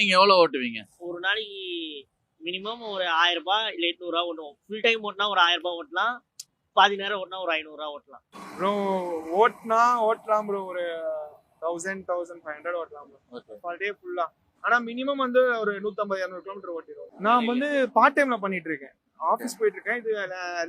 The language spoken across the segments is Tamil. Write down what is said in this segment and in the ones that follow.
நீங்க எவ்வளவு ஓட்டுவீங்க? ஒரு நாளைக்கு மினிமம் ஒரு ரூ. 1000 இல்ல ரூ. 800 ஓட்டுவோம். ஃபுல் டைம் ஓட்டுனா ஒரு ரூ. 1000 ஓட்டலாம். பாதி நேரம் ஓட்டுனா ஒரு ரூ. 500 ஓட்டலாம். ப்ரோ ஓட்டலாம் ப்ரோ. ஒரு 1500 ஓட்டலாம் ப்ரோ. ஓகே. டே ஃபுல்லா. ஆனா மினிமம் வந்து ஒரு 150 200 கிலோமீட்டர் ஓட்டிடுவோம். நான் வந்து பார்ட் டைம்ல பண்ணிட்டு இருக்கேன். ஆபீஸ் போயிட்டு இருக்கேன்.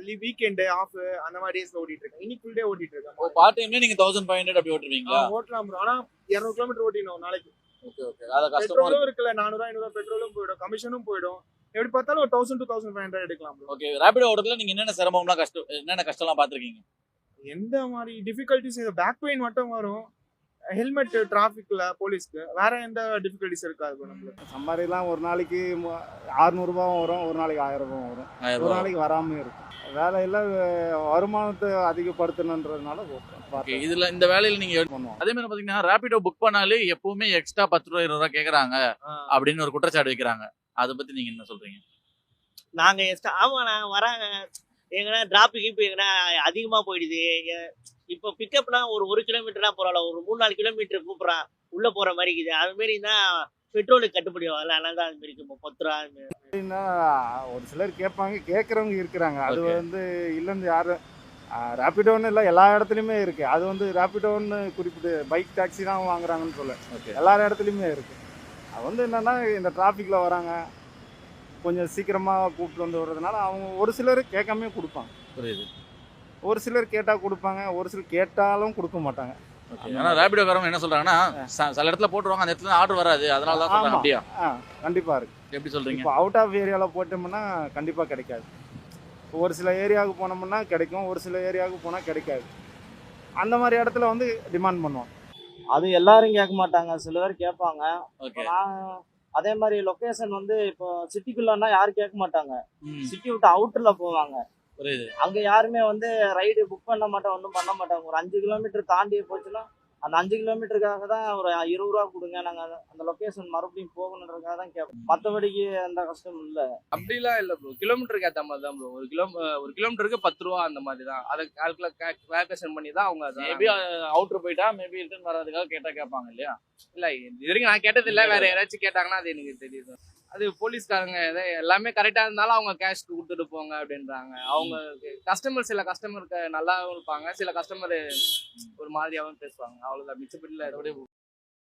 இது வீக்கெண்ட் ஆஃப் அந்த மாதிரி டேஸ்ல ஓட்டிட்டு இருக்கேன். இன்னைக்கு ஃபுல் டே ஓட்டிட்டு இருக்கேன். பார்ட் டைம்ல நீங்க 1500 அப்படி ஓட்டுவீங்களா? ஓட்டலாம் ப்ரோ. ஆனா 200 கிலோமீட்டர் ஓட்டினோம் நாளைக்கு. Okay okay. அத கஷ்டமா பெட்ரோலும் இருக்குல்ல 400 500 பெட்ரோலும் போயிடும். கமிஷனும் போயிடும். எப்படி பார்த்தாலும் ஒரு 1000 to 1500 எடுக்கலாம் ப்ரோ. ஓகே. ரேபிடோ ஓட்டத்துல நீங்க என்னென்ன கஷ்டம்லாம் பாத்துருக்கீங்க? எந்த மாதிரி டிஃபிகல்ட்டிஸ் பேக் பெயின் மட்டும் வரும். ஹெல்மெட் டிராஃபிக்ல போலீஸ்க்கு வேற எந்த டிஃபிகல்ட்டிஸ் இருக்காது ப்ரோ நம்மளுக்கு. சம்பாதிலாம் ஒரு நாளைக்கு 600 வரும், ஒரு நாளைக்கு 1000 வரும், ஒரு நாளைக்கு வராம இருக்கும். வேலையில வருமானத்தை அதிகப்படுத்தணுன்றதுனால ஓகே. இதுல இந்த வேலையில நீங்க பண்ணுவோம். அதே மாதிரி பாத்தீங்கன்னா ரேபிடோ புக் பண்ணாலே எப்பவுமே எக்ஸ்ட்ரா 10 ரூபா 20 ரூபா கேக்குறாங்க அப்படின்னு ஒரு குற்றச்சாட்டு வைக்கிறாங்க. அதை பத்தி நீங்க என்ன சொல்றீங்க? நாங்க ஆமா நாங்க வராங்க எங்கன்னா டிராபிக் எங்கன்னா அதிகமா போயிடுது. இப்போ பிக்கப்னா ஒரு கிலோமீட்டர்னா பரவாயில்ல, ஒரு 3-4 கிலோமீட்டர் கூப்பிடுறான் உள்ள போற மாதிரி இருக்குது. அது மாதிரி தான் பெட்ரோலுக்கு கட்டுப்படி ஆகல. அதனால தான் அது மாதிரி இருக்கு. 10 ரூபா அப்படின்னா ஒரு சிலர் கேட்பாங்க, கேட்குறவங்க இருக்கிறாங்க. அது Okay. வந்து இல்லைன்னு யாரும் ரேபிடோன்னு இல்லை, எல்லா இடத்துலையுமே இருக்கு. அது வந்து ரேபிடோன்னு குறிப்பிட்டு பைக் டாக்ஸி தான் வாங்குறாங்கன்னு சொல்ல, ஓகே. எல்லா இடத்துலையுமே இருக்கு. அது வந்து என்னன்னா இந்த டிராஃபிக்கில் வராங்க, கொஞ்சம் சீக்கிரமாக கூப்பிட்டு வந்து விடுறதுனால அவங்க ஒரு சிலர் கேட்காமே கொடுப்பாங்க. புரியுது. ஒரு சிலர் கேட்டால் கொடுப்பாங்க, ஒரு சிலர் கேட்டாலும் கொடுக்க மாட்டாங்க. ஓகே. ஆனா ரேபிடோக்காரங்க என்ன சொல்றாங்கன்னா சில இடத்துல போட்டுருவாங்க, அந்த இடத்துல ஆர்டர் வராது, அதனால தான் சொல்றாங்க. ஆமா. அப்படியா? கண்டிப்பாக இருக்கு. எப்படி சொல்றீங்க? இப்போ அவுட் ஆஃப் ஏரியாவில் போட்டோம்னா கண்டிப்பாக கிடைக்காது. ஒரு சில ஏரியாவுக்கு போனோம்னா கிடைக்கும், ஒரு சில ஏரியாவுக்கு போனால் கிடைக்காது. அந்த மாதிரி இடத்துல வந்து டிமாண்ட் பண்ணுவோம். அது எல்லாரும் கேட்க மாட்டாங்க, சில பேர் கேட்பாங்க. ஓகே. நான் அதே மாதிரி லொகேஷன் வந்து இப்போ சிட்டிக்குள்ளன்னா யாரும் கேட்க மாட்டாங்க. ம். சிட்டி விட்டு அவுட்டர்ல போவாங்க. புரியுது. அங்க யாருமே வந்து ரைடு புக் பண்ண மாட்டாங்க, ஒன்றும் பண்ண மாட்டாங்க. ஒரு 5 கிலோமீட்டர் தாண்டி போச்சுன்னா அந்த 5 கிலோமீட்டருக்காக தான் ஒரு 20 ரூபா கொடுங்க, நாங்க அந்த லொகேஷன் மறுபடியும் போகணுன்றதுக்காக தான் கேட்போம். மற்றபடிக்கு எந்த கஷ்டமும் இல்லை. அப்படிலாம் இல்லை ப்ரோ. கிலோமீட்டருக்கு ஏற்ற மாதிரி தான் ப்ரோ. ஒரு கிலோமீட்டருக்கு 10 ரூபா அந்த மாதிரி தான். அதை கால்குலேஷன் பண்ணி தான் அவங்க மேபி அவுட்டர் போயிட்டா மேபி ரிட்டர்ன் வராதுக்காக கேட்டா கேட்பாங்க இல்லையா? இல்லை, இது வரைக்கும் நான் கேட்டது இல்லை. வேற யாராச்சும் கேட்டாங்கன்னா அது எனக்கு தெரியுது. அது போலீஸ்காரங்க எல்லாமே கரெக்டாக இருந்தாலும் அவங்க கேஷ் கொடுத்துட்டு போங்க அப்படின்றாங்க. அவங்க சில கஸ்டமருக்கு நல்லாவும் இருப்பாங்க, சில கஸ்டமர் ஒரு மாதிரியாகவும் பேசுவாங்க. அவ்வளோதான், மிச்சப்படியில்